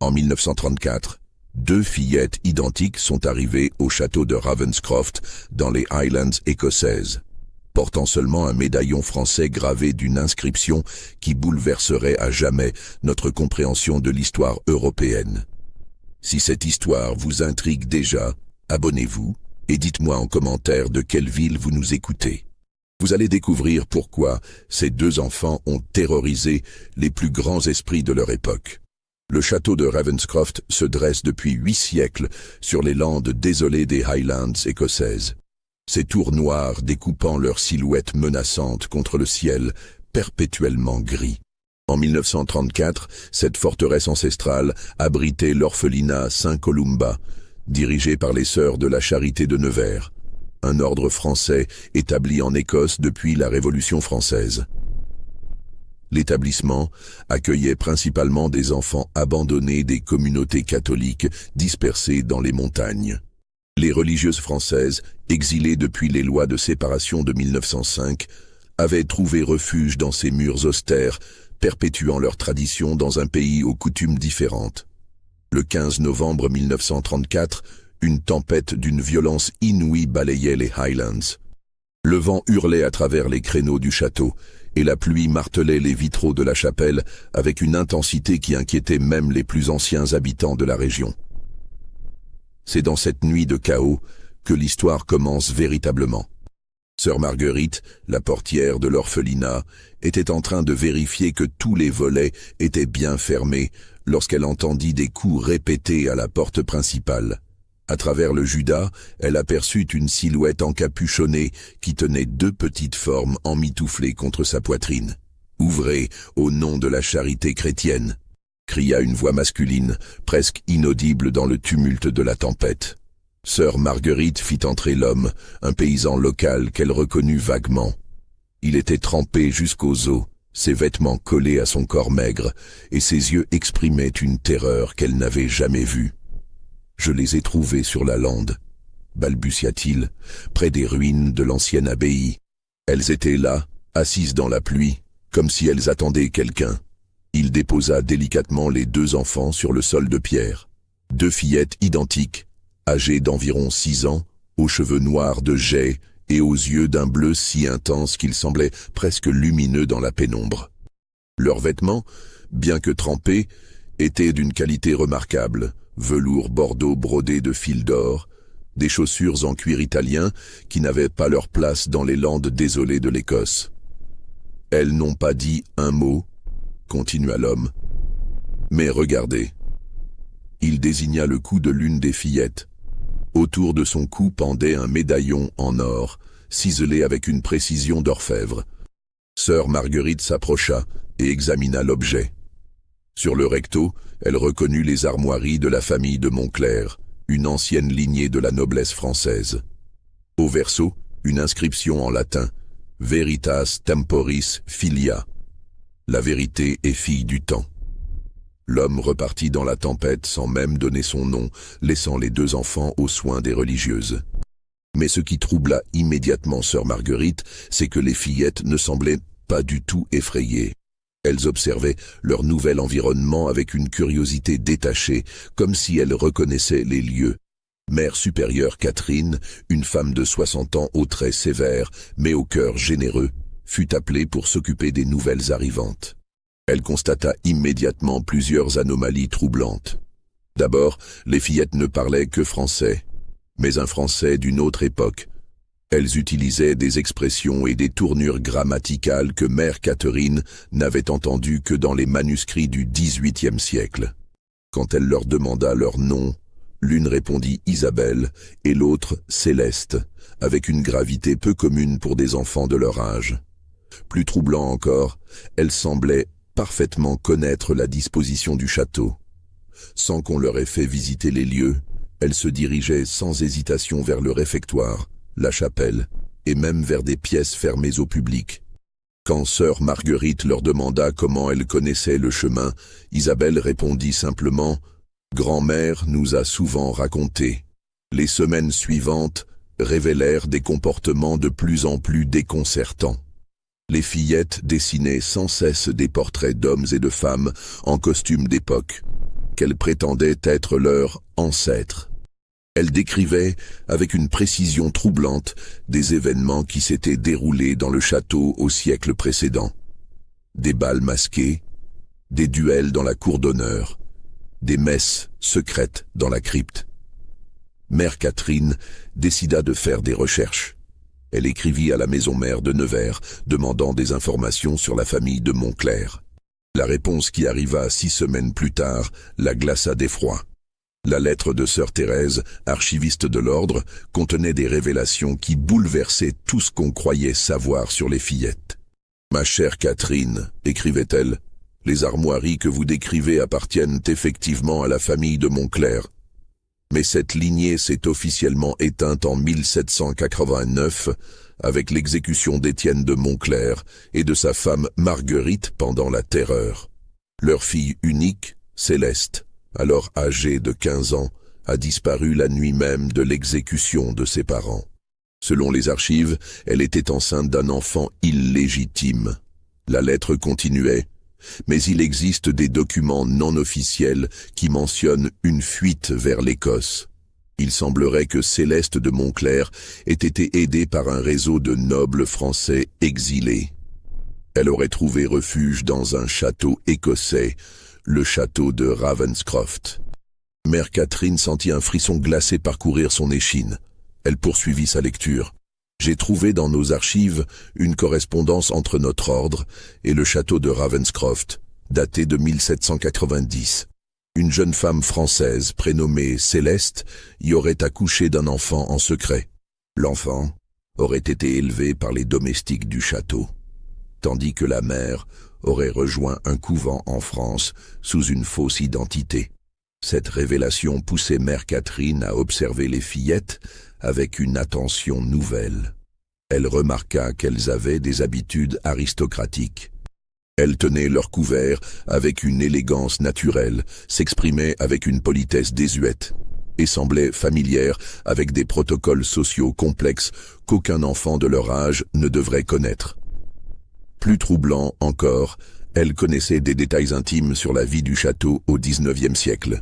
En 1934, deux fillettes identiques sont arrivées au château de Ravenscroft dans les Highlands écossaises, portant seulement un médaillon français gravé d'une inscription qui bouleverserait à jamais notre compréhension de l'histoire européenne. Si cette histoire vous intrigue déjà, abonnez-vous et dites-moi en commentaire de quelle ville vous nous écoutez. Vous allez découvrir pourquoi ces deux enfants ont terrorisé les plus grands esprits de leur époque. Le château de Ravenscroft se dresse depuis 8 siècles sur les landes désolées des Highlands écossaises. Ces tours noires découpant leurs silhouettes menaçantes contre le ciel perpétuellement gris. En 1934, cette forteresse ancestrale abritait l'orphelinat Saint-Columba, dirigé par les Sœurs de la Charité de Nevers, un ordre français établi en Écosse depuis la Révolution française. L'établissement accueillait principalement des enfants abandonnés des communautés catholiques dispersées dans les montagnes. Les religieuses françaises, exilées depuis les lois de séparation de 1905, avaient trouvé refuge dans ces murs austères, perpétuant leur tradition dans un pays aux coutumes différentes. Le 15 novembre 1934, une tempête d'une violence inouïe balayait les Highlands. Le vent hurlait à travers les créneaux du château, et la pluie martelait les vitraux de la chapelle avec une intensité qui inquiétait même les plus anciens habitants de la région. C'est dans cette nuit de chaos que l'histoire commence véritablement. Sœur Marguerite, la portière de l'orphelinat, était en train de vérifier que tous les volets étaient bien fermés lorsqu'elle entendit des coups répétés à la porte principale. À travers le judas, elle aperçut une silhouette encapuchonnée qui tenait deux petites formes emmitouflées contre sa poitrine. « Ouvrez, au nom de la charité chrétienne !» cria une voix masculine, presque inaudible dans le tumulte de la tempête. Sœur Marguerite fit entrer l'homme, un paysan local qu'elle reconnut vaguement. Il était trempé jusqu'aux os, ses vêtements collés à son corps maigre, et ses yeux exprimaient une terreur qu'elle n'avait jamais vue. « Je les ai trouvés sur la lande, » balbutia-t-il, près des ruines de l'ancienne abbaye. Elles étaient là, assises dans la pluie, comme si elles attendaient quelqu'un. Il déposa délicatement les deux enfants sur le sol de pierre. Deux fillettes identiques, âgées d'environ 6 ans, aux cheveux noirs de jais et aux yeux d'un bleu si intense qu'ils semblaient presque lumineux dans la pénombre. Leurs vêtements, bien que trempés, étaient d'une qualité remarquable, velours bordeaux brodé de fils d'or, des chaussures en cuir italien qui n'avaient pas leur place dans les landes désolées de l'Écosse. Elles n'ont pas dit un mot, continua l'homme. Mais regardez. Il désigna le cou de l'une des fillettes. Autour de son cou pendait un médaillon en or, ciselé avec une précision d'orfèvre. Sœur Marguerite s'approcha et examina l'objet. Sur le recto, elle reconnut les armoiries de la famille de Montclair, une ancienne lignée de la noblesse française. Au verso, une inscription en latin, « Veritas temporis filia ». La vérité est fille du temps. L'homme repartit dans la tempête sans même donner son nom, laissant les deux enfants aux soins des religieuses. Mais ce qui troubla immédiatement sœur Marguerite, c'est que les fillettes ne semblaient pas du tout effrayées. Elles observaient leur nouvel environnement avec une curiosité détachée, comme si elles reconnaissaient les lieux. Mère supérieure Catherine, une femme de 60 ans aux traits sévères, mais au cœur généreux, fut appelée pour s'occuper des nouvelles arrivantes. Elle constata immédiatement plusieurs anomalies troublantes. D'abord, les fillettes ne parlaient que français, mais un français d'une autre époque. Elles utilisaient des expressions et des tournures grammaticales que Mère Catherine n'avait entendues que dans les manuscrits du XVIIIe siècle. Quand elle leur demanda leur nom, l'une répondit Isabelle et l'autre Céleste, avec une gravité peu commune pour des enfants de leur âge. Plus troublant encore, elles semblaient parfaitement connaître la disposition du château. Sans qu'on leur ait fait visiter les lieux, elles se dirigeaient sans hésitation vers le réfectoire, la chapelle, et même vers des pièces fermées au public. Quand sœur Marguerite leur demanda comment elles connaissaient le chemin, Isabelle répondit simplement « Grand-mère nous a souvent raconté ». Les semaines suivantes révélèrent des comportements de plus en plus déconcertants. Les fillettes dessinaient sans cesse des portraits d'hommes et de femmes en costume d'époque. qu'elle prétendait être leur ancêtre. Elle décrivait, avec une précision troublante, des événements qui s'étaient déroulés dans le château au siècle précédent. Des bals masqués, des duels dans la cour d'honneur, des messes secrètes dans la crypte. Mère Catherine décida de faire des recherches. Elle écrivit à la maison mère de Nevers, demandant des informations sur la famille de Montclerc. La réponse qui arriva 6 semaines plus tard la glaça d'effroi. La lettre de sœur Thérèse, archiviste de l'ordre, contenait des révélations qui bouleversaient tout ce qu'on croyait savoir sur les fillettes. « Ma chère Catherine, écrivait-elle, les armoiries que vous décrivez appartiennent effectivement à la famille de Montclerc. Mais cette lignée s'est officiellement éteinte en 1789 avec l'exécution d'Étienne de Montclerc et de sa femme Marguerite pendant la Terreur. Leur fille unique, Céleste, alors âgée de 15 ans, a disparu la nuit même de l'exécution de ses parents. Selon les archives, elle était enceinte d'un enfant illégitime. La lettre continuait, mais il existe des documents non officiels qui mentionnent une fuite vers l'Écosse. Il semblerait que Céleste de Montclerc ait été aidée par un réseau de nobles français exilés. Elle aurait trouvé refuge dans un château écossais, le château de Ravenscroft. Mère Catherine sentit un frisson glacé parcourir son échine. Elle poursuivit sa lecture. J'ai trouvé dans nos archives une correspondance entre notre ordre et le château de Ravenscroft, datée de 1790. Une jeune femme française prénommée Céleste y aurait accouché d'un enfant en secret. L'enfant aurait été élevé par les domestiques du château, tandis que la mère aurait rejoint un couvent en France sous une fausse identité. Cette révélation poussait Mère Catherine à observer les fillettes avec une attention nouvelle. Elle remarqua qu'elles avaient des habitudes aristocratiques. Elles tenaient leur couvert avec une élégance naturelle, s'exprimaient avec une politesse désuète et semblaient familières avec des protocoles sociaux complexes qu'aucun enfant de leur âge ne devrait connaître. Plus troublant encore, elle connaissait des détails intimes sur la vie du château au XIXe siècle.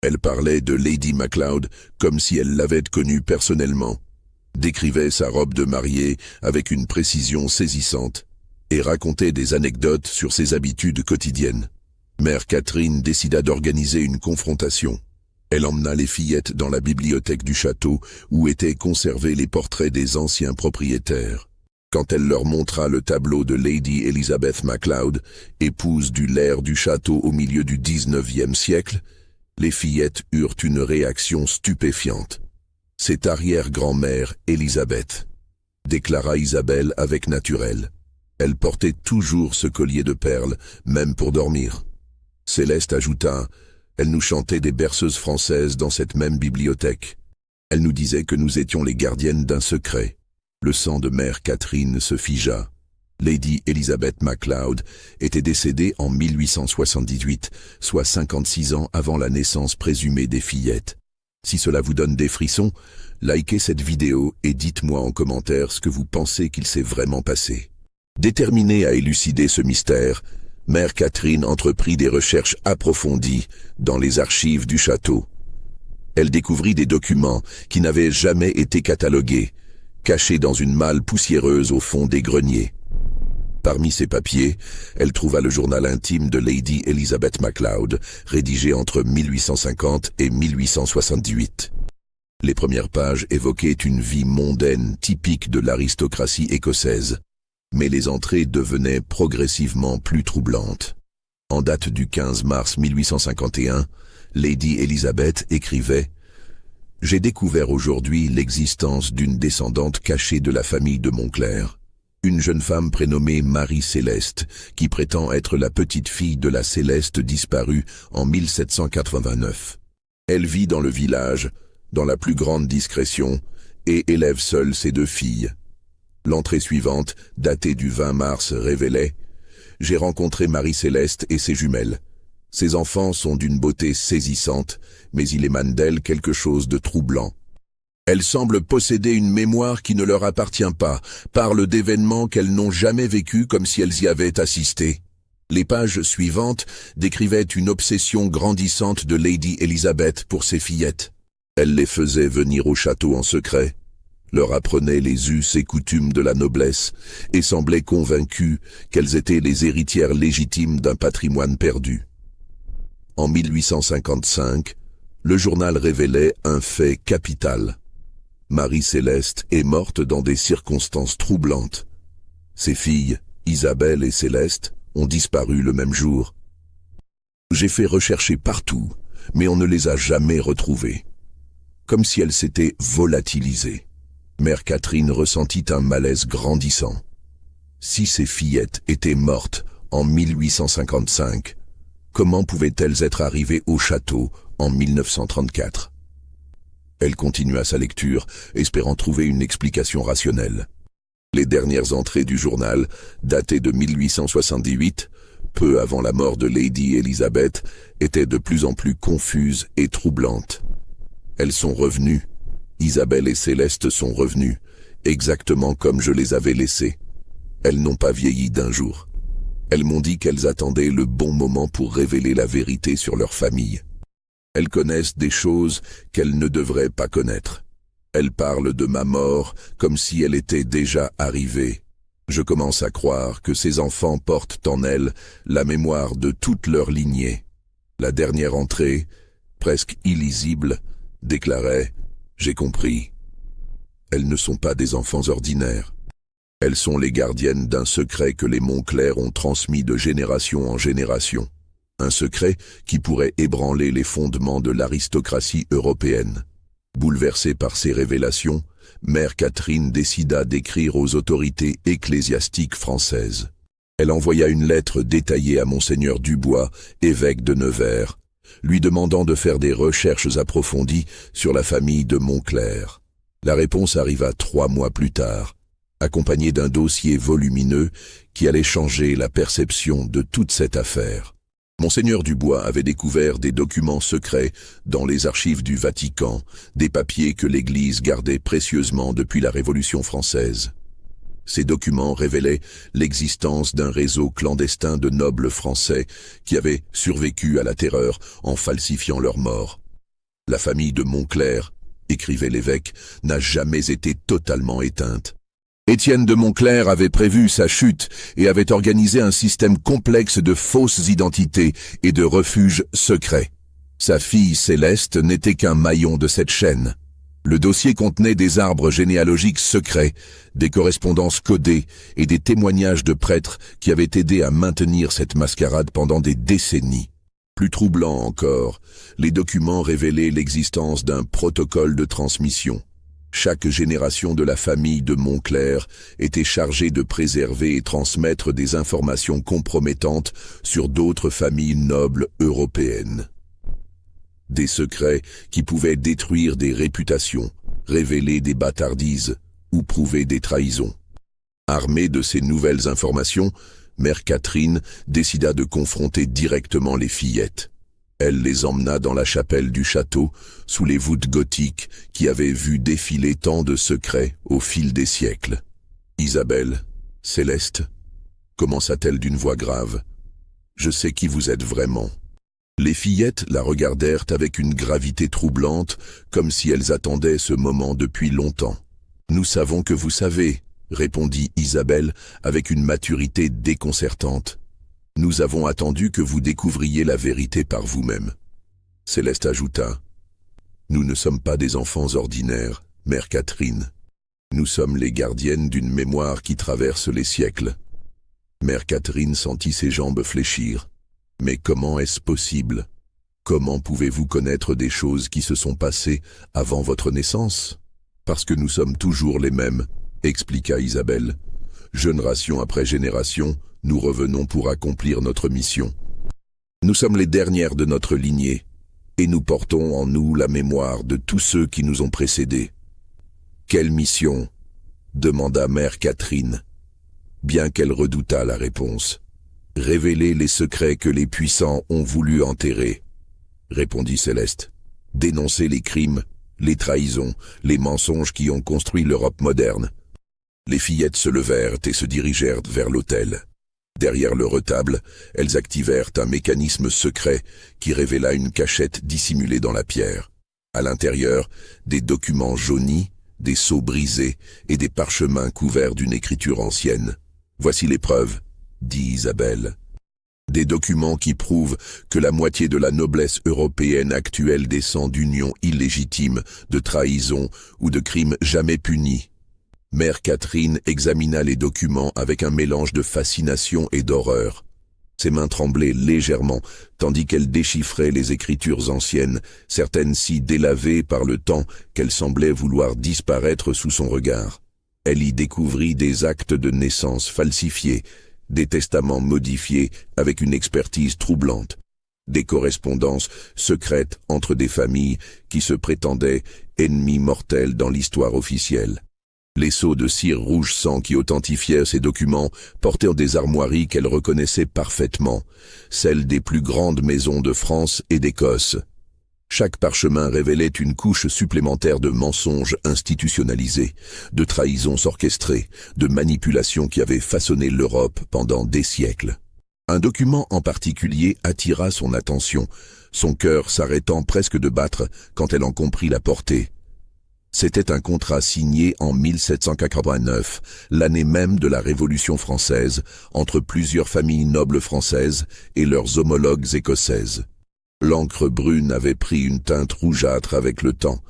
Elle parlait de Lady MacLeod comme si elle l'avait connue personnellement, décrivait sa robe de mariée avec une précision saisissante et racontait des anecdotes sur ses habitudes quotidiennes. Mère Catherine décida d'organiser une confrontation. Elle emmena les fillettes dans la bibliothèque du château où étaient conservés les portraits des anciens propriétaires. Quand elle leur montra le tableau de Lady Elizabeth MacLeod, épouse du laird du château au milieu du XIXe siècle, les fillettes eurent une réaction stupéfiante. « C'est arrière-grand-mère Elisabeth », déclara Isabelle avec naturel. Elle portait toujours ce collier de perles, même pour dormir. Céleste ajouta « Elle nous chantait des berceuses françaises dans cette même bibliothèque. Elle nous disait que nous étions les gardiennes d'un secret. » Le sang de Mère Catherine se figea. Lady Elizabeth MacLeod était décédée en 1878, soit 56 ans avant la naissance présumée des fillettes. Si cela vous donne des frissons, likez cette vidéo et dites-moi en commentaire ce que vous pensez qu'il s'est vraiment passé. Déterminée à élucider ce mystère, Mère Catherine entreprit des recherches approfondies dans les archives du château. Elle découvrit des documents qui n'avaient jamais été catalogués, cachés dans une malle poussiéreuse au fond des greniers. Parmi ces papiers, elle trouva le journal intime de Lady Elizabeth MacLeod, rédigé entre 1850 et 1878. Les premières pages évoquaient une vie mondaine typique de l'aristocratie écossaise, mais les entrées devenaient progressivement plus troublantes. En date du 15 mars 1851, Lady Elizabeth écrivait « J'ai découvert aujourd'hui l'existence d'une descendante cachée de la famille de Montclerc, une jeune femme prénommée Marie-Céleste, qui prétend être la petite-fille de la Céleste disparue en 1789. Elle vit dans le village, dans la plus grande discrétion, et élève seule ses 2 filles. L'entrée suivante, datée du 20 mars, révélait « J'ai rencontré Marie-Céleste et ses jumelles. Ces enfants sont d'une beauté saisissante, mais il émane d'elles quelque chose de troublant. Elles semblent posséder une mémoire qui ne leur appartient pas, parlent d'événements qu'elles n'ont jamais vécus comme si elles y avaient assisté. Les pages suivantes décrivaient une obsession grandissante de Lady Elizabeth pour ses fillettes. Elle les faisait venir au château en secret, leur apprenait les us et coutumes de la noblesse et semblait convaincue qu'elles étaient les héritières légitimes d'un patrimoine perdu. En 1855, le journal révélait un fait capital. Marie-Céleste est morte dans des circonstances troublantes. Ses filles, Isabelle et Céleste, ont disparu le même jour. J'ai fait rechercher partout, mais on ne les a jamais retrouvées. Comme si elles s'étaient volatilisées. Mère Catherine ressentit un malaise grandissant. Si ces fillettes étaient mortes en 1855, comment pouvaient-elles être arrivées au château en 1934 ? Elle continua sa lecture, espérant trouver une explication rationnelle. Les dernières entrées du journal, datées de 1878, peu avant la mort de Lady Elizabeth, étaient de plus en plus confuses et troublantes. Elles sont revenues. Isabelle et Céleste sont revenues, exactement comme je les avais laissées. Elles n'ont pas vieilli d'un jour. Elles m'ont dit qu'elles attendaient le bon moment pour révéler la vérité sur leur famille. Elles connaissent des choses qu'elles ne devraient pas connaître. Elles parlent de ma mort comme si elle était déjà arrivée. Je commence à croire que ces enfants portent en elles la mémoire de toute leur lignée. La dernière entrée, presque illisible, déclarait « J'ai compris ». Elles ne sont pas des enfants ordinaires. Elles sont les gardiennes d'un secret que les Montclair ont transmis de génération en génération. Un secret qui pourrait ébranler les fondements de l'aristocratie européenne. Bouleversée par ces révélations, Mère Catherine décida d'écrire aux autorités ecclésiastiques françaises. Elle envoya une lettre détaillée à Monseigneur Dubois, évêque de Nevers, lui demandant de faire des recherches approfondies sur la famille de Montclair. La réponse arriva 3 mois plus tard, accompagnée d'un dossier volumineux qui allait changer la perception de toute cette affaire. Monseigneur Dubois avait découvert des documents secrets dans les archives du Vatican, des papiers que l'Église gardait précieusement depuis la Révolution française. Ces documents révélaient l'existence d'un réseau clandestin de nobles français qui avaient survécu à la terreur en falsifiant leur mort. La famille de Montclair, écrivait l'évêque, n'a jamais été totalement éteinte. Étienne de Montclair avait prévu sa chute et avait organisé un système complexe de fausses identités et de refuges secrets. Sa fille Céleste n'était qu'un maillon de cette chaîne. Le dossier contenait des arbres généalogiques secrets, des correspondances codées et des témoignages de prêtres qui avaient aidé à maintenir cette mascarade pendant des décennies. Plus troublant encore, les documents révélaient l'existence d'un protocole de transmission. Chaque génération de la famille de Montclair était chargée de préserver et transmettre des informations compromettantes sur d'autres familles nobles européennes. Des secrets qui pouvaient détruire des réputations, révéler des bâtardises ou prouver des trahisons. Armée de ces nouvelles informations, Mère Catherine décida de confronter directement les fillettes. Elle les emmena dans la chapelle du château, sous les voûtes gothiques qui avaient vu défiler tant de secrets au fil des siècles. « Isabelle, Céleste » commença-t-elle d'une voix grave. « Je sais qui vous êtes vraiment. » Les fillettes la regardèrent avec une gravité troublante, comme si elles attendaient ce moment depuis longtemps. « Nous savons que vous savez » répondit Isabelle avec une maturité déconcertante. « Nous avons attendu que vous découvriez la vérité par vous-même. » Céleste ajouta. « Nous ne sommes pas des enfants ordinaires, Mère Catherine. Nous sommes les gardiennes d'une mémoire qui traverse les siècles. » Mère Catherine sentit ses jambes fléchir. « Mais comment est-ce possible? Comment pouvez-vous connaître des choses qui se sont passées avant votre naissance? » « Parce que nous sommes toujours les mêmes, » expliqua Isabelle. « Génération après génération, nous revenons pour accomplir notre mission. Nous sommes les dernières de notre lignée, et nous portons en nous la mémoire de tous ceux qui nous ont précédés. »« Quelle mission ?» demanda Mère Catherine, bien qu'elle redoutât la réponse. « Révéler les secrets que les puissants ont voulu enterrer, » répondit Céleste. « Dénoncer les crimes, les trahisons, les mensonges qui ont construit l'Europe moderne. » Les fillettes se levèrent et se dirigèrent vers l'autel. Derrière le retable, elles activèrent un mécanisme secret qui révéla une cachette dissimulée dans la pierre. À l'intérieur, des documents jaunis, des sceaux brisés et des parchemins couverts d'une écriture ancienne. « Voici les preuves », dit Isabelle. Des documents qui prouvent que la moitié de la noblesse européenne actuelle descend d'unions illégitimes, de trahison ou de crimes jamais punis. Mère Catherine examina les documents avec un mélange de fascination et d'horreur. Ses mains tremblaient légèrement, tandis qu'elle déchiffrait les écritures anciennes, certaines si délavées par le temps qu'elles semblaient vouloir disparaître sous son regard. Elle y découvrit des actes de naissance falsifiés, des testaments modifiés avec une expertise troublante, des correspondances secrètes entre des familles qui se prétendaient ennemis mortels dans l'histoire officielle. Les sceaux de cire rouge sang qui authentifièrent ces documents portaient des armoiries qu'elle reconnaissait parfaitement, celles des plus grandes maisons de France et d'Écosse. Chaque parchemin révélait une couche supplémentaire de mensonges institutionnalisés, de trahisons orchestrées, de manipulations qui avaient façonné l'Europe pendant des siècles. Un document en particulier attira son attention, son cœur s'arrêtant presque de battre quand elle en comprit la portée. C'était un contrat signé en 1789, l'année même de la Révolution française, entre plusieurs familles nobles françaises et leurs homologues écossaises. L'encre brune avait pris une teinte rougeâtre avec le temps,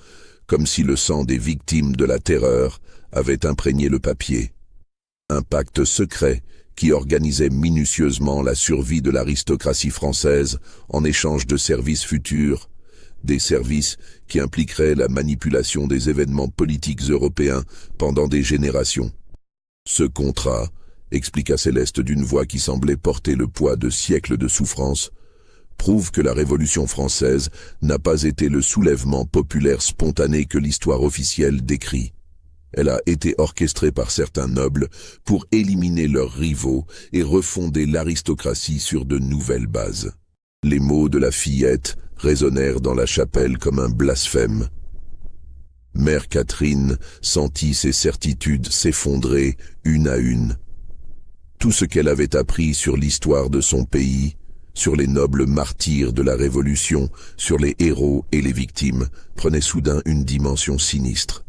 comme si le sang des victimes de la terreur avait imprégné le papier. Un pacte secret qui organisait minutieusement la survie de l'aristocratie française en échange de services futurs, des services qui impliqueraient la manipulation des événements politiques européens pendant des générations. Ce contrat, expliqua Céleste d'une voix qui semblait porter le poids de siècles de souffrance, prouve que la Révolution française n'a pas été le soulèvement populaire spontané que l'histoire officielle décrit. Elle a été orchestrée par certains nobles pour éliminer leurs rivaux et refonder l'aristocratie sur de nouvelles bases. Les mots de la fillette résonnèrent dans la chapelle comme un blasphème. Mère Catherine sentit ses certitudes s'effondrer une à une. Tout ce qu'elle avait appris sur l'histoire de son pays, sur les nobles martyrs de la Révolution, sur les héros et les victimes, prenait soudain une dimension sinistre.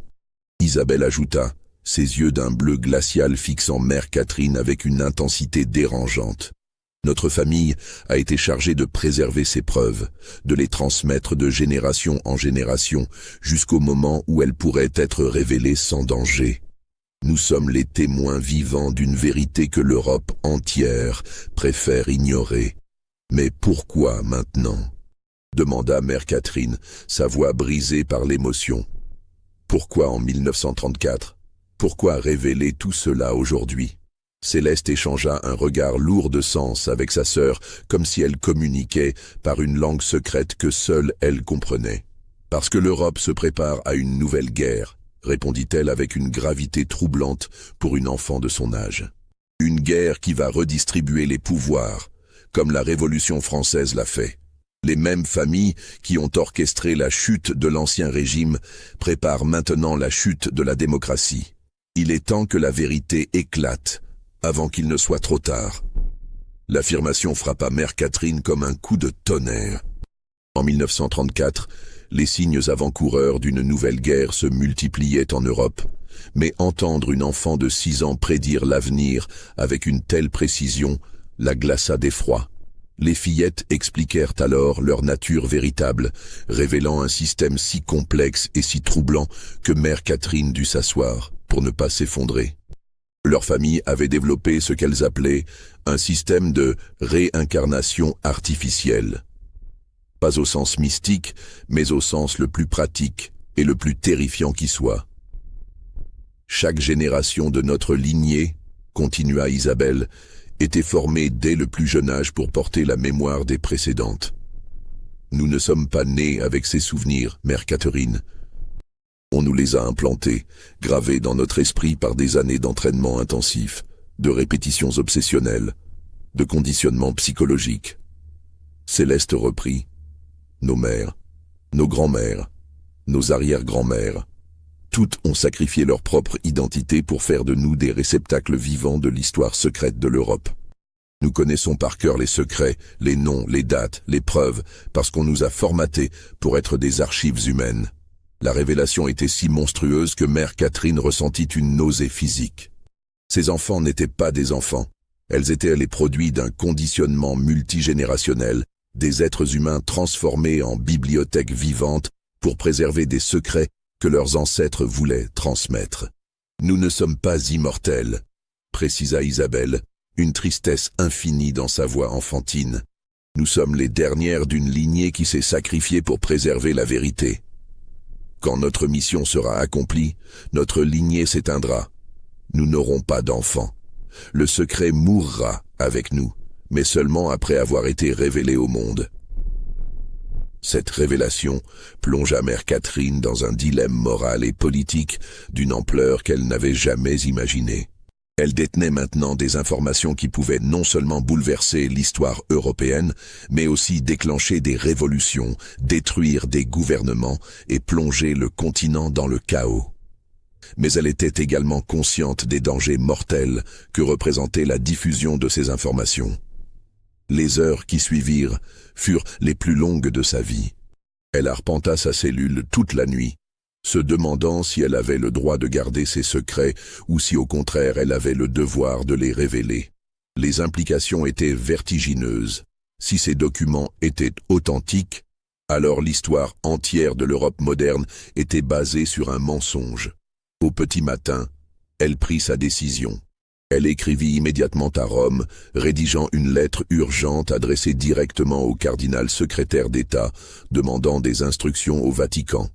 Isabelle ajouta, ses yeux d'un bleu glacial fixant Mère Catherine avec une intensité dérangeante. Notre famille a été chargée de préserver ces preuves, de les transmettre de génération en génération, jusqu'au moment où elles pourraient être révélées sans danger. Nous sommes les témoins vivants d'une vérité que l'Europe entière préfère ignorer. Mais pourquoi maintenant ? Demanda Mère Catherine, sa voix brisée par l'émotion. Pourquoi en 1934 ? Pourquoi révéler tout cela aujourd'hui ? Céleste échangea un regard lourd de sens avec sa sœur, comme si elle communiquait par une langue secrète que seule elle comprenait. « Parce que l'Europe se prépare à une nouvelle guerre », répondit-elle avec une gravité troublante pour une enfant de son âge. « Une guerre qui va redistribuer les pouvoirs, comme la Révolution française l'a fait. Les mêmes familles qui ont orchestré la chute de l'Ancien Régime préparent maintenant la chute de la démocratie. Il est temps que la vérité éclate, avant qu'il ne soit trop tard. » L'affirmation frappa Mère Catherine comme un coup de tonnerre. En 1934, les signes avant-coureurs d'une nouvelle guerre se multipliaient en Europe, mais entendre une enfant de 6 ans prédire l'avenir avec une telle précision la glaça d'effroi. Les fillettes expliquèrent alors leur nature véritable, révélant un système si complexe et si troublant que Mère Catherine dut s'asseoir pour ne pas s'effondrer. Leur famille avait développé ce qu'elles appelaient un système de réincarnation artificielle. Pas au sens mystique, mais au sens le plus pratique et le plus terrifiant qui soit. Chaque génération de notre lignée, continua Isabelle, était formée dès le plus jeune âge pour porter la mémoire des précédentes. Nous ne sommes pas nés avec ces souvenirs, Mère Catherine. On nous les a implantés, gravés dans notre esprit par des années d'entraînement intensif, de répétitions obsessionnelles, de conditionnement psychologique. Céleste reprit. Nos mères, nos grands-mères, nos arrière-grands-mères, toutes ont sacrifié leur propre identité pour faire de nous des réceptacles vivants de l'histoire secrète de l'Europe. Nous connaissons par cœur les secrets, les noms, les dates, les preuves, parce qu'on nous a formatés pour être des archives humaines. La révélation était si monstrueuse que Mère Catherine ressentit une nausée physique. Ces enfants n'étaient pas des enfants. Elles étaient les produits d'un conditionnement multigénérationnel, des êtres humains transformés en bibliothèques vivantes pour préserver des secrets que leurs ancêtres voulaient transmettre. « Nous ne sommes pas immortels », précisa Isabelle, une tristesse infinie dans sa voix enfantine. « Nous sommes les dernières d'une lignée qui s'est sacrifiée pour préserver la vérité. Quand notre mission sera accomplie, notre lignée s'éteindra. Nous n'aurons pas d'enfants. Le secret mourra avec nous, mais seulement après avoir été révélé au monde. » Cette révélation plongea Mère Catherine dans un dilemme moral et politique d'une ampleur qu'elle n'avait jamais imaginée. Elle détenait maintenant des informations qui pouvaient non seulement bouleverser l'histoire européenne, mais aussi déclencher des révolutions, détruire des gouvernements et plonger le continent dans le chaos. Mais elle était également consciente des dangers mortels que représentait la diffusion de ces informations. Les heures qui suivirent furent les plus longues de sa vie. Elle arpenta sa cellule toute la nuit, se demandant si elle avait le droit de garder ses secrets ou si au contraire elle avait le devoir de les révéler. Les implications étaient vertigineuses. Si ces documents étaient authentiques, alors l'histoire entière de l'Europe moderne était basée sur un mensonge. Au petit matin, elle prit sa décision. Elle écrivit immédiatement à Rome, rédigeant une lettre urgente adressée directement au cardinal secrétaire d'État, demandant des instructions au Vatican.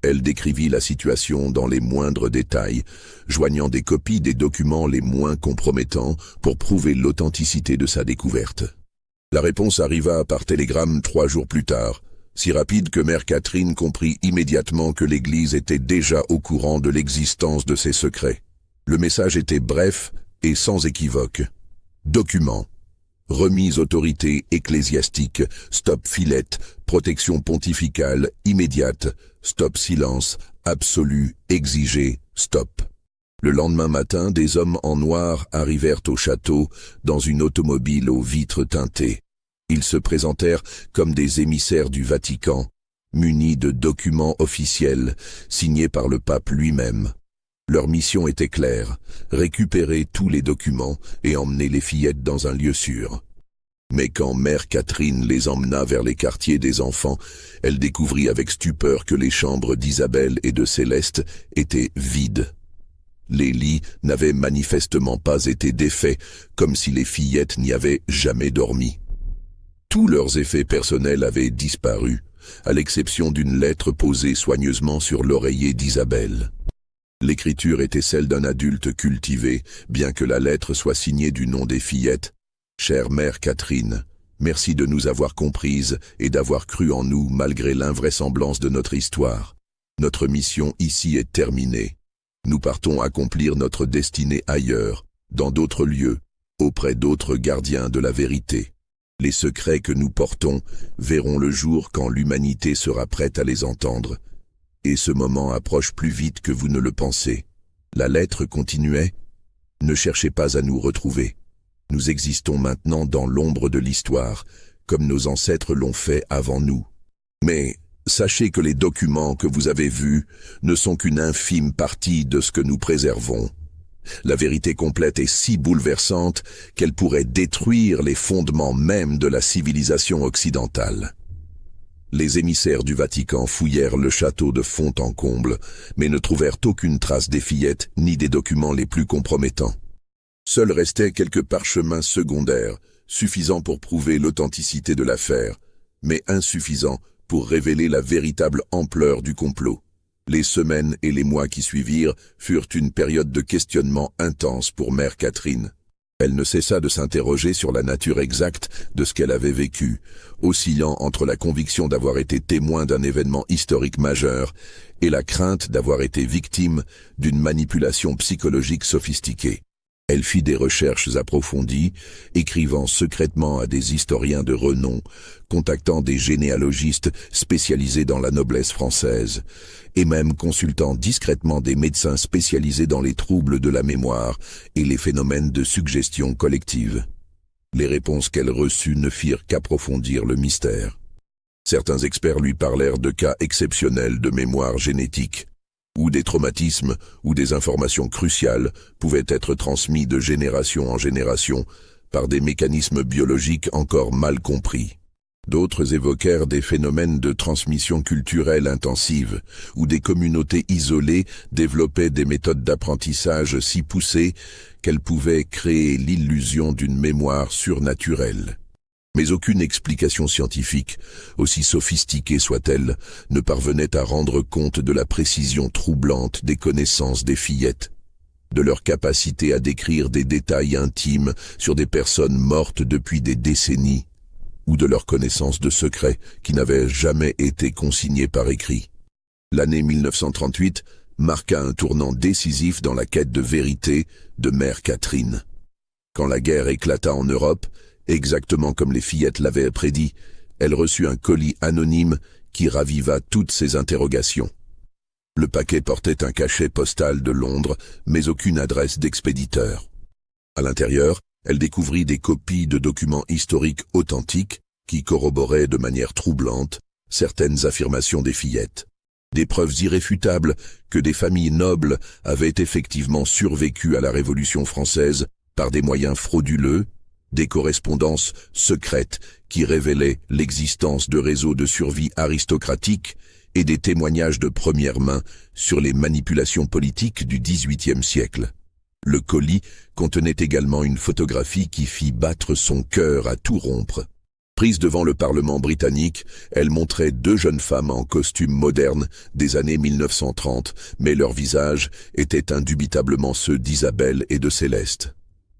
Elle décrivit la situation dans les moindres détails, joignant des copies des documents les moins compromettants pour prouver l'authenticité de sa découverte. La réponse arriva par télégramme 3 jours plus tard, si rapide que Mère Catherine comprit immédiatement que l'Église était déjà au courant de l'existence de ces secrets. Le message était bref et sans équivoque. Document. Remise autorité ecclésiastique, stop fillette, protection pontificale immédiate, stop silence, absolu, exigé, stop. Le lendemain matin, des hommes en noir arrivèrent au château dans une automobile aux vitres teintées. Ils se présentèrent comme des émissaires du Vatican, munis de documents officiels signés par le pape lui-même. Leur mission était claire, récupérer tous les documents et emmener les fillettes dans un lieu sûr. Mais quand Mère Catherine les emmena vers les quartiers des enfants, elle découvrit avec stupeur que les chambres d'Isabelle et de Céleste étaient vides. Les lits n'avaient manifestement pas été défaits, comme si les fillettes n'y avaient jamais dormi. Tous leurs effets personnels avaient disparu, à l'exception d'une lettre posée soigneusement sur l'oreiller d'Isabelle. L'écriture était celle d'un adulte cultivé, bien que la lettre soit signée du nom des fillettes. « Chère Mère Catherine, merci de nous avoir comprises et d'avoir cru en nous malgré l'invraisemblance de notre histoire. Notre mission ici est terminée. Nous partons accomplir notre destinée ailleurs, dans d'autres lieux, auprès d'autres gardiens de la vérité. Les secrets que nous portons verront le jour quand l'humanité sera prête à les entendre. Et ce moment approche plus vite que vous ne le pensez. » La lettre continuait. « Ne cherchez pas à nous retrouver. Nous existons maintenant dans l'ombre de l'histoire, comme nos ancêtres l'ont fait avant nous. Mais sachez que les documents que vous avez vus ne sont qu'une infime partie de ce que nous préservons. La vérité complète est si bouleversante qu'elle pourrait détruire les fondements même de la civilisation occidentale. » Les émissaires du Vatican fouillèrent le château de fond en comble, mais ne trouvèrent aucune trace des fillettes ni des documents les plus compromettants. Seuls restaient quelques parchemins secondaires, suffisants pour prouver l'authenticité de l'affaire, mais insuffisants pour révéler la véritable ampleur du complot. Les semaines et les mois qui suivirent furent une période de questionnement intense pour Mère Catherine. Elle ne cessa de s'interroger sur la nature exacte de ce qu'elle avait vécu, oscillant entre la conviction d'avoir été témoin d'un événement historique majeur et la crainte d'avoir été victime d'une manipulation psychologique sophistiquée. Elle fit des recherches approfondies, écrivant secrètement à des historiens de renom, contactant des généalogistes spécialisés dans la noblesse française, et même consultant discrètement des médecins spécialisés dans les troubles de la mémoire et les phénomènes de suggestion collective. Les réponses qu'elle reçut ne firent qu'approfondir le mystère. Certains experts lui parlèrent de cas exceptionnels de mémoire génétique, où des traumatismes ou des informations cruciales pouvaient être transmis de génération en génération par des mécanismes biologiques encore mal compris. D'autres évoquèrent des phénomènes de transmission culturelle intensive, où des communautés isolées développaient des méthodes d'apprentissage si poussées qu'elles pouvaient créer l'illusion d'une mémoire surnaturelle. Mais aucune explication scientifique, aussi sophistiquée soit-elle, ne parvenait à rendre compte de la précision troublante des connaissances des fillettes, de leur capacité à décrire des détails intimes sur des personnes mortes depuis des décennies, ou de leur connaissance de secrets qui n'avaient jamais été consignés par écrit. L'année 1938 marqua un tournant décisif dans la quête de vérité de Mère Catherine. Quand la guerre éclata en Europe, exactement comme les fillettes l'avaient prédit, elle reçut un colis anonyme qui raviva toutes ses interrogations. Le paquet portait un cachet postal de Londres, mais aucune adresse d'expéditeur. À l'intérieur, elle découvrit des copies de documents historiques authentiques qui corroboraient de manière troublante certaines affirmations des fillettes. Des preuves irréfutables que des familles nobles avaient effectivement survécu à la Révolution française par des moyens frauduleux, des correspondances secrètes qui révélaient l'existence de réseaux de survie aristocratiques et des témoignages de première main sur les manipulations politiques du XVIIIe siècle. Le colis contenait également une photographie qui fit battre son cœur à tout rompre. Prise devant le Parlement britannique, elle montrait deux jeunes femmes en costume moderne des années 1930, mais leurs visages étaient indubitablement ceux d'Isabelle et de Céleste.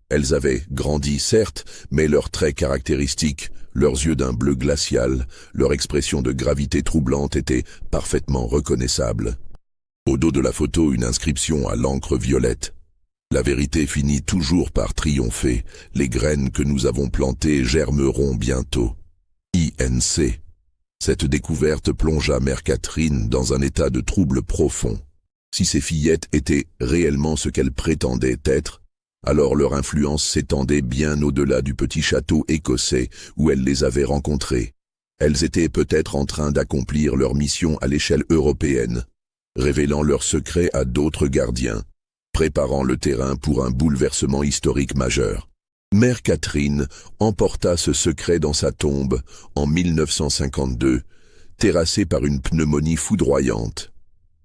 Elles avaient grandi, certes, mais leurs traits caractéristiques, leurs yeux d'un bleu glacial, leur expression de gravité troublante étaient parfaitement reconnaissables. Au dos de la photo, une inscription à l'encre violette. La vérité finit toujours par triompher. Les graines que nous avons plantées germeront bientôt. INC. Cette découverte plongea Mère Catherine dans un état de trouble profond. Si ces fillettes étaient réellement ce qu'elles prétendaient être, alors leur influence s'étendait bien au-delà du petit château écossais où elle les avait rencontrées. Elles étaient peut-être en train d'accomplir leur mission à l'échelle européenne, révélant leurs secrets à d'autres gardiens, préparant le terrain pour un bouleversement historique majeur. Mère Catherine emporta ce secret dans sa tombe en 1952, terrassée par une pneumonie foudroyante.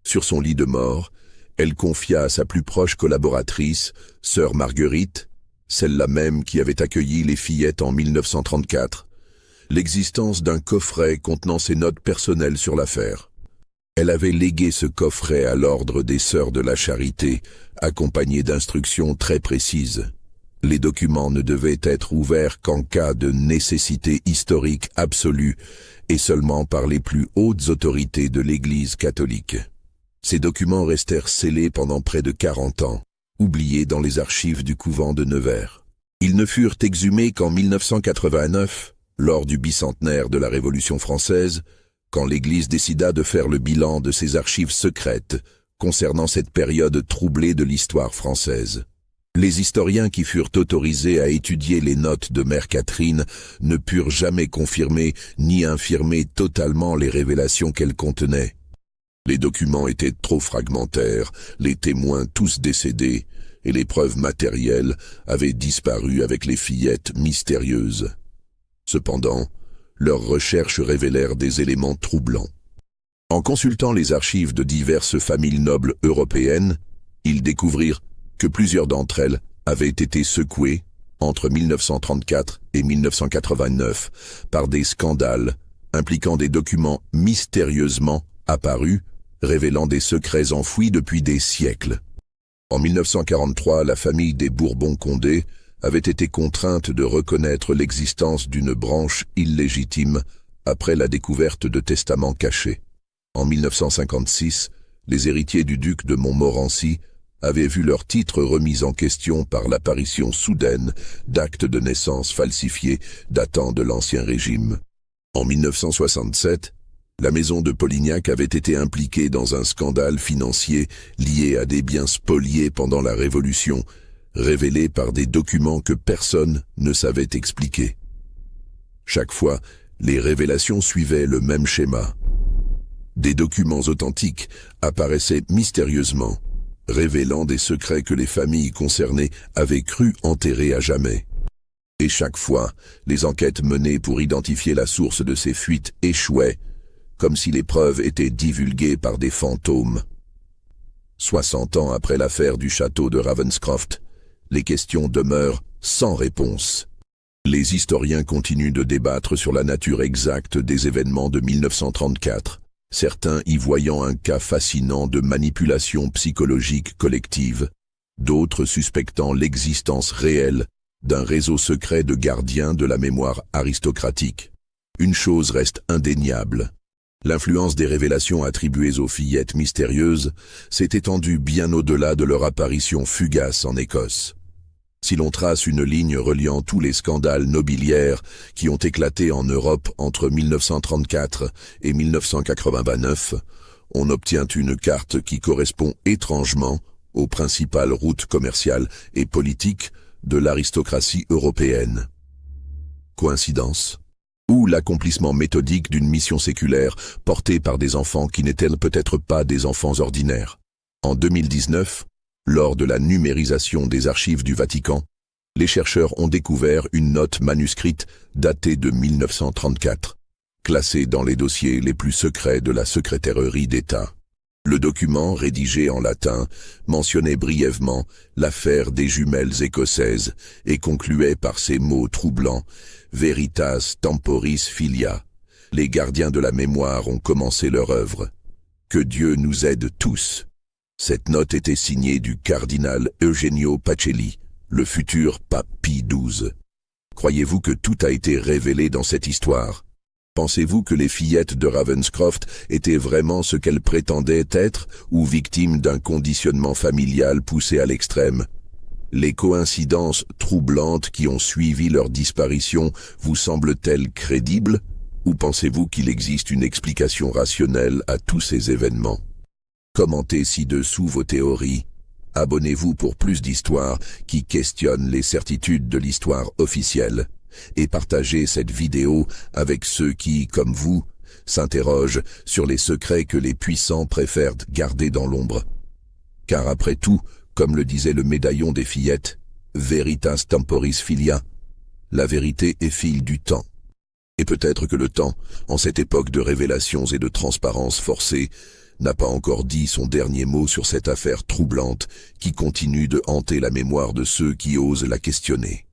Sur son lit de mort, elle confia à sa plus proche collaboratrice, sœur Marguerite, celle-là même qui avait accueilli les fillettes en 1934, l'existence d'un coffret contenant ses notes personnelles sur l'affaire. Elle avait légué ce coffret à l'ordre des Sœurs de la Charité, accompagné d'instructions très précises. Les documents ne devaient être ouverts qu'en cas de nécessité historique absolue et seulement par les plus hautes autorités de l'Église catholique. Ces documents restèrent scellés pendant près de 40 ans, oubliés dans les archives du couvent de Nevers. Ils ne furent exhumés qu'en 1989, lors du bicentenaire de la Révolution française, quand l'Église décida de faire le bilan de ses archives secrètes concernant cette période troublée de l'histoire française. Les historiens qui furent autorisés à étudier les notes de Mère Catherine ne purent jamais confirmer ni infirmer totalement les révélations qu'elles contenaient. Les documents étaient trop fragmentaires, les témoins tous décédés, et les preuves matérielles avaient disparu avec les fillettes mystérieuses. Cependant, leurs recherches révélèrent des éléments troublants. En consultant les archives de diverses familles nobles européennes, ils découvrirent que plusieurs d'entre elles avaient été secouées, entre 1934 et 1989, par des scandales impliquant des documents mystérieusement apparus, révélant des secrets enfouis depuis des siècles. En 1943, la famille des Bourbon-Condé avait été contrainte de reconnaître l'existence d'une branche illégitime après la découverte de testaments cachés. En 1956, les héritiers du duc de Montmorency avaient vu leur titre remis en question par l'apparition soudaine d'actes de naissance falsifiés datant de l'Ancien Régime. En 1967, la maison de Polignac avait été impliquée dans un scandale financier lié à des biens spoliés pendant la Révolution, révélés par des documents que personne ne savait expliquer. Chaque fois, les révélations suivaient le même schéma. Des documents authentiques apparaissaient mystérieusement, révélant des secrets que les familles concernées avaient cru enterrés à jamais. Et chaque fois, les enquêtes menées pour identifier la source de ces fuites échouaient, comme si les preuves étaient divulguées par des fantômes. 60 ans après l'affaire du château de Ravenscroft, les questions demeurent sans réponse. Les historiens continuent de débattre sur la nature exacte des événements de 1934, certains y voyant un cas fascinant de manipulation psychologique collective, d'autres suspectant l'existence réelle d'un réseau secret de gardiens de la mémoire aristocratique. Une chose reste indéniable. L'influence des révélations attribuées aux fillettes mystérieuses s'est étendue bien au-delà de leur apparition fugace en Écosse. Si l'on trace une ligne reliant tous les scandales nobiliaires qui ont éclaté en Europe entre 1934 et 1989, on obtient une carte qui correspond étrangement aux principales routes commerciales et politiques de l'aristocratie européenne. Coïncidence ? Ou l'accomplissement méthodique d'une mission séculaire portée par des enfants qui n'étaient peut-être pas des enfants ordinaires. En 2019, lors de la numérisation des archives du Vatican, les chercheurs ont découvert une note manuscrite datée de 1934, classée dans les dossiers les plus secrets de la secrétairerie d'État. Le document, rédigé en latin, mentionnait brièvement l'affaire des jumelles écossaises et concluait par ces mots troublants « Veritas temporis filia ». Les gardiens de la mémoire ont commencé leur œuvre. Que Dieu nous aide tous. Cette note était signée du cardinal Eugenio Pacelli, le futur pape Pie XII. Croyez-vous que tout a été révélé dans cette histoire ? Pensez-vous que les fillettes de Ravenscroft étaient vraiment ce qu'elles prétendaient être ou victimes d'un conditionnement familial poussé à l'extrême ? Les coïncidences troublantes qui ont suivi leur disparition vous semblent-elles crédibles ou pensez-vous qu'il existe une explication rationnelle à tous ces événements ? Commentez ci-dessous vos théories. Abonnez-vous pour plus d'histoires qui questionnent les certitudes de l'histoire officielle. Et partagez cette vidéo avec ceux qui, comme vous, s'interrogent sur les secrets que les puissants préfèrent garder dans l'ombre. Car après tout, comme le disait le médaillon des fillettes, Veritas temporis filia, la vérité est fille du temps. Et peut-être que le temps, en cette époque de révélations et de transparence forcée, n'a pas encore dit son dernier mot sur cette affaire troublante qui continue de hanter la mémoire de ceux qui osent la questionner.